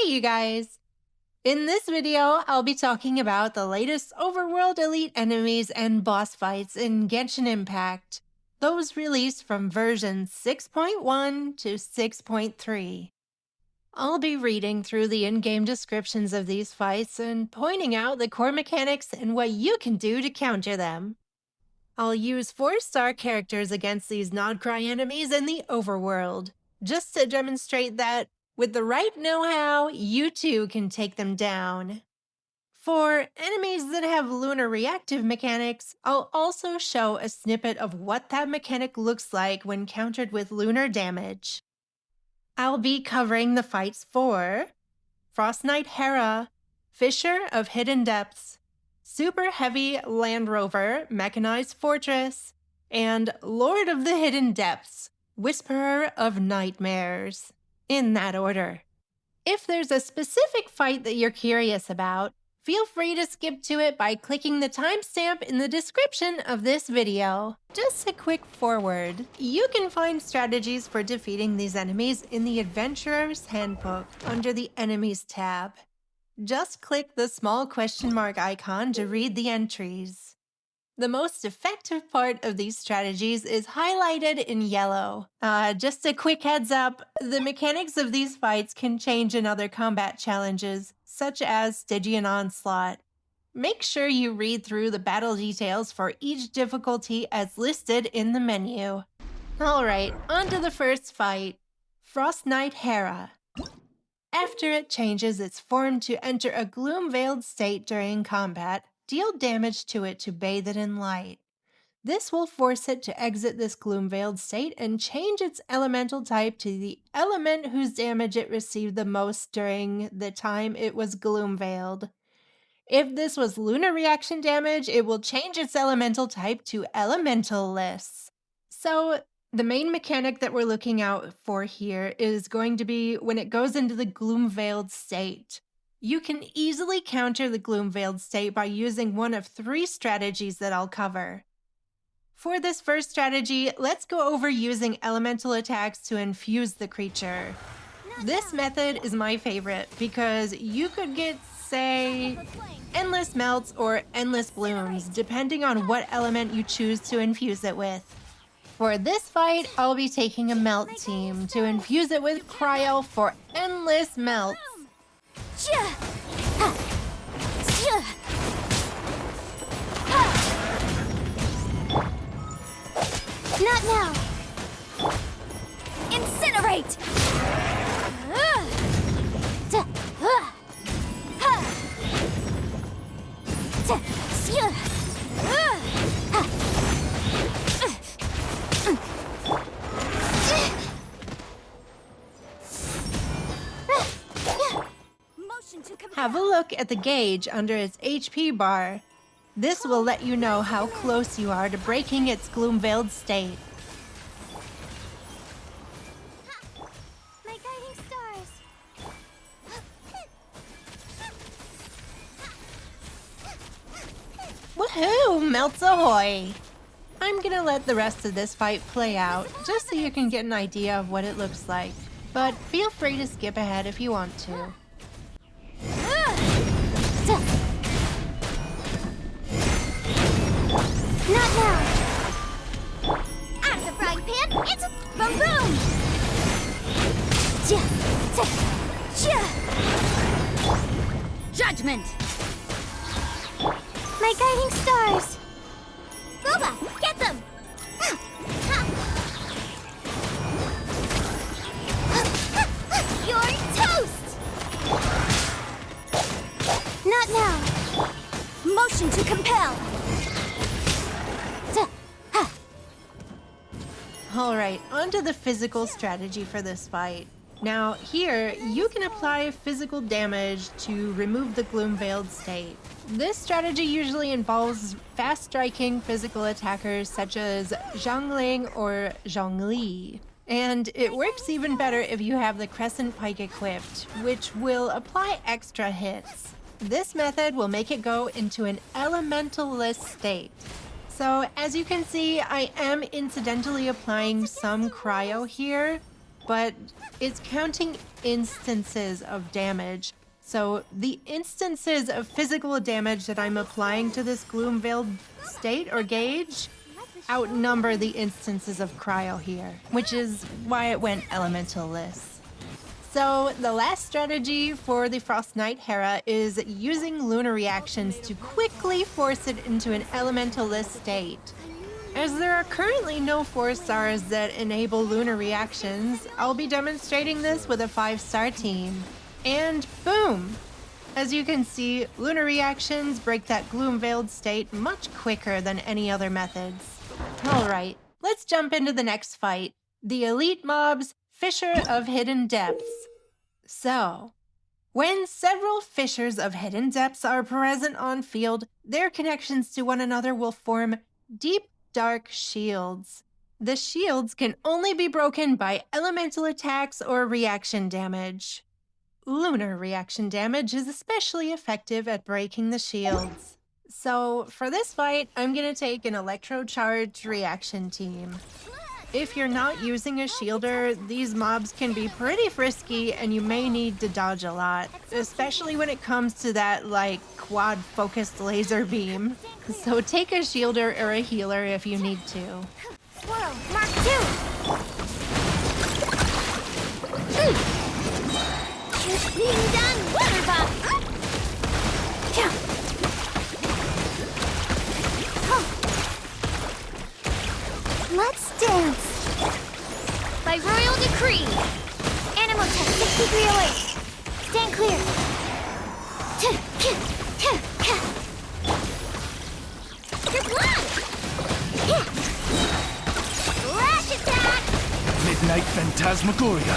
Hey you guys! In this video, I'll be talking about the latest overworld elite enemies and boss fights in Genshin Impact, those released from version 6.1 to 6.3. I'll be reading through the in-game descriptions of these fights and pointing out the core mechanics and what you can do to counter them. I'll use 4-star characters against these Nod-Krai enemies in the overworld, just to demonstrate that with the right know-how, you too can take them down. For enemies that have lunar reactive mechanics, I'll also show a snippet of what that mechanic looks like when countered with lunar damage. I'll be covering the fights for Frostnight Herra, Fisher of Hidden Depths, Super Heavy Landrover, Mechanized Fortress, and Lord of the Hidden Depths, Whisperer of Nightmares. In that order. If there's a specific fight that you're curious about, feel free to skip to it by clicking the timestamp in the description of this video. Just a quick forward. You can find strategies for defeating these enemies in the Adventurer's Handbook under the Enemies tab. Just click the small question mark icon to read the entries. The most effective part of these strategies is highlighted in yellow. Just a quick heads up, the mechanics of these fights can change in other combat challenges, such as Stygian Onslaught. Make sure you read through the battle details for each difficulty as listed in the menu. Alright, on to the first fight, Frostnight Herra. After it changes its form to enter a gloom-veiled state during combat, deal damage to it to bathe it in light. This will force it to exit this gloom-veiled state and change its elemental type to the element whose damage it received the most during the time it was gloom-veiled. If this was lunar reaction damage, it will change its elemental type to elementalless. So, the main mechanic that we're looking out for here is going to be when it goes into the gloom-veiled state. You can easily counter the gloom-veiled state by using one of 3 strategies that I'll cover. For this first strategy, let's go over using elemental attacks to infuse the creature. This method is my favorite because you could get, say, endless melts or endless blooms, depending on what element you choose to infuse it with. For this fight, I'll be taking a melt team to infuse it with cryo for endless melts. Not now! Incinerate! Have a look at the gauge under its HP bar. This will let you know how close you are to breaking its gloom-veiled state. My guiding stars. Woohoo! Melts ahoy! I'm gonna let the rest of this fight play out, just so you can get an idea of what it looks like. But feel free to skip ahead if you want to. Not now! Out of the frying pan, it's boom boom! Judgment! My guiding stars! Boba, get them! You're toast! Not now! Motion to compel! Alright, onto the physical strategy for this fight. Now, here, you can apply physical damage to remove the gloom-veiled state. This strategy usually involves fast-striking physical attackers such as Zhongling or Zhongli. And it works even better if you have the Crescent Pike equipped, which will apply extra hits. This method will make it go into an elementalless state. So, as you can see, I am incidentally applying some cryo here. but it's counting instances of damage. So the instances of physical damage that I'm applying to this gloom-veiled state or gauge outnumber the instances of cryo here, which is why it went elemental-less. So the last strategy for the Frostnight Herra is using lunar reactions to quickly force it into an elemental-less state. As there are currently no 4-stars that enable lunar reactions, I'll be demonstrating this with a 5-star team. And boom! As you can see, lunar reactions break that gloom-veiled state much quicker than any other methods. Alright, let's jump into the next fight. The elite mob's Fissure of Hidden Depths. So, when several fissures of hidden depths are present on field, their connections to one another will form deep, dark shields. The shields can only be broken by elemental attacks or reaction damage. Lunar reaction damage is especially effective at breaking the shields. So, for this fight, I'm going to take an electro-charged reaction team. If you're not using a shielder, these mobs can be pretty frisky and you may need to dodge a lot, especially when it comes to that, quad-focused laser beam. So take a shielder or a healer if you need to. Swirl, Mark 2! Just being done, water bomb! Let's dance! By royal decree! Animal tech 6308! Stand clear! Flash attack! Midnight Phantasmagoria.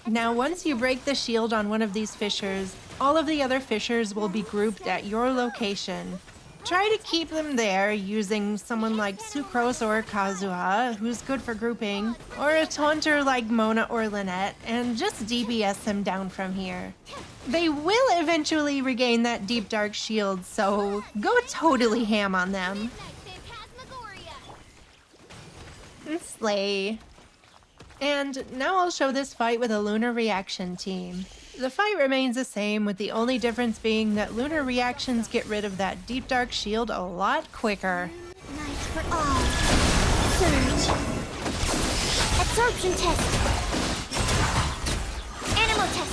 Now, once you break the shield on one of these fissures, all of the other fissures will be grouped at your location. Try to keep them there using someone like Sucrose or Kazuha, who's good for grouping, or a taunter like Mona or Lynette, and just DPS them down from here. They will eventually regain that deep dark shield, so go totally ham on them. Slay. And now I'll show this fight with a lunar reaction team. The fight remains the same, with the only difference being that lunar reactions get rid of that deep dark shield a lot quicker. Night for all. Surge. Absorption test. Animal test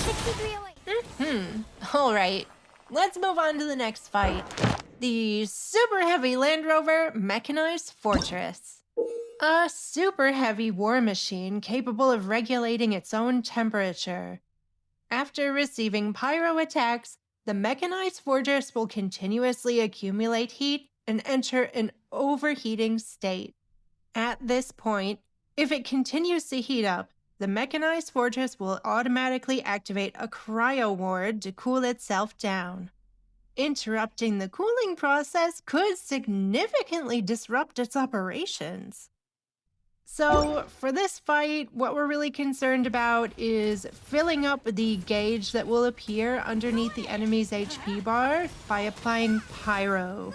6308. Alright, let's move on to the next fight. The super heavy Landrover Mechanized Fortress. A super heavy war machine capable of regulating its own temperature. After receiving pyro attacks, the Mechanized Fortress will continuously accumulate heat and enter an overheating state. At this point, if it continues to heat up, the Mechanized Fortress will automatically activate a cryo ward to cool itself down. Interrupting the cooling process could significantly disrupt its operations. So, for this fight, what we're really concerned about is filling up the gauge that will appear underneath the enemy's HP bar by applying pyro.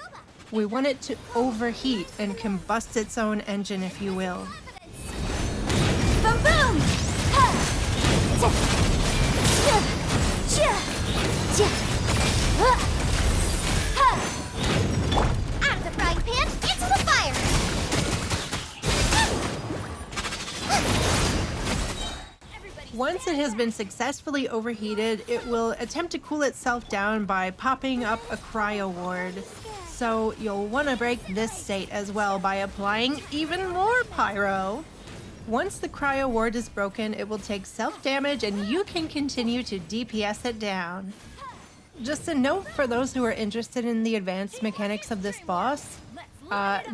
We want it to overheat and combust its own engine, if you will. Boom boom! Out of the frying pan, into the fire! Once it has been successfully overheated, it will attempt to cool itself down by popping up a cryo ward. So you'll want to break this state as well by applying even more pyro. Once the cryo ward is broken, it will take self-damage and you can continue to DPS it down. Just a note for those who are interested in the advanced mechanics of this boss,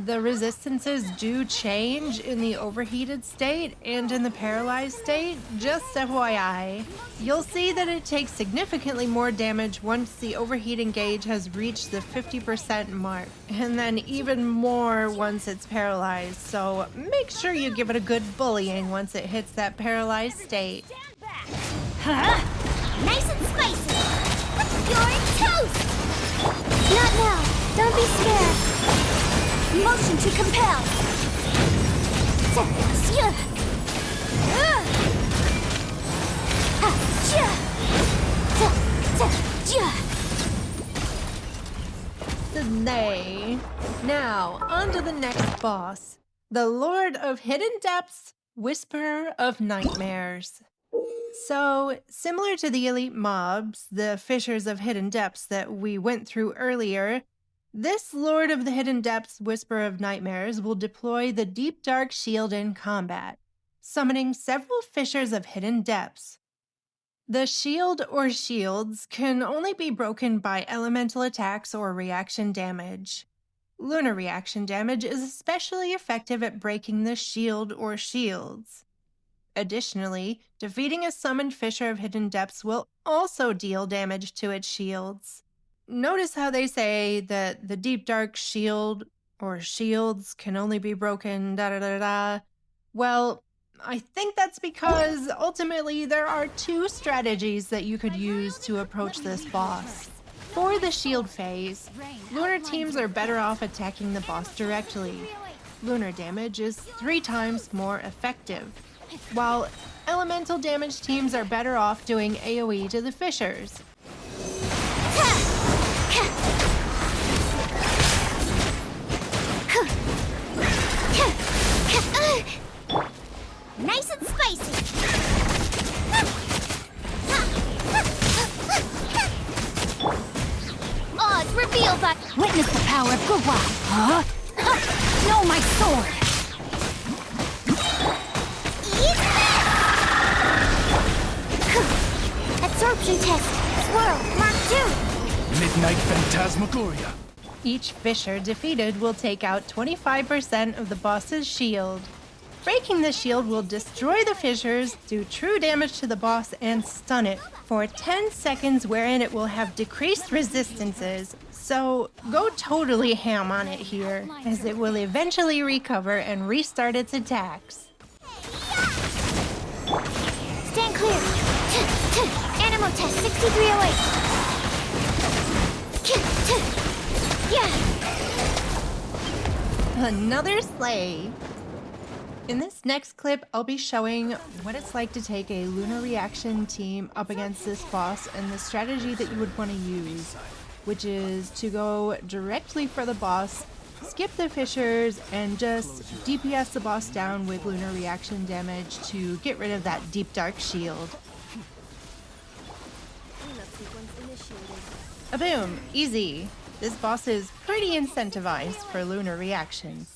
the resistances do change in the overheated state and in the paralyzed state, just FYI. You'll see that it takes significantly more damage once the overheating gauge has reached the 50% mark, and then even more once it's paralyzed, so make sure you give it a good bullying once it hits that paralyzed state. Huh? Nice and spicy! You're toast! Not now! Don't be scared! Motion to compel! Slay. Now, on to the next boss. The Lord of Hidden Depths, Whisperer of Nightmares. So, similar to the elite mobs, the Fissures of Hidden Depths that we went through earlier, this Lord of the Hidden Depths, Whisperer of Nightmares, will deploy the Deep Dark Shield in combat, summoning several Fissures of Hidden Depths. The shield or shields can only be broken by elemental attacks or reaction damage. Lunar reaction damage is especially effective at breaking the shield or shields. Additionally, defeating a summoned Fissure of Hidden Depths will also deal damage to its shields. Notice how they say that the Deep Dark Shield or shields can only be broken da-da-da-da. Well, I think that's because ultimately there are two strategies that you could use to approach this boss. For the shield phase, lunar teams are better off attacking the boss directly. Lunar damage is 3 times more effective, while elemental damage teams are better off doing AoE to the fissures. Nice and spicy. Odds revealed by witness the power of Gurwa. Huh? No, my sword. Absorption test. Swirl. Mark 2. Midnight Phantasmagoria. Each fissure defeated will take out 25% of the boss's shield. Breaking the shield will destroy the fissures, do true damage to the boss, and stun it for 10 seconds, wherein it will have decreased resistances. So go totally ham on it here, as it will eventually recover and restart its attacks. Stand clear. Animal test 6308. Yeah. Another slay. In this next clip, I'll be showing what it's like to take a lunar reaction team up against this boss and the strategy that you would want to use, which is to go directly for the boss, skip the fissures, and just DPS the boss down with lunar reaction damage to get rid of that deep dark shield. A boom, easy. This boss is pretty incentivized for lunar reactions.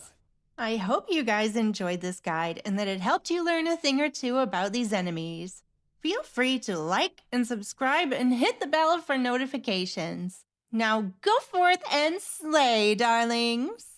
I hope you guys enjoyed this guide and that it helped you learn a thing or two about these enemies. Feel free to like and subscribe and hit the bell for notifications. Now go forth and slay, darlings!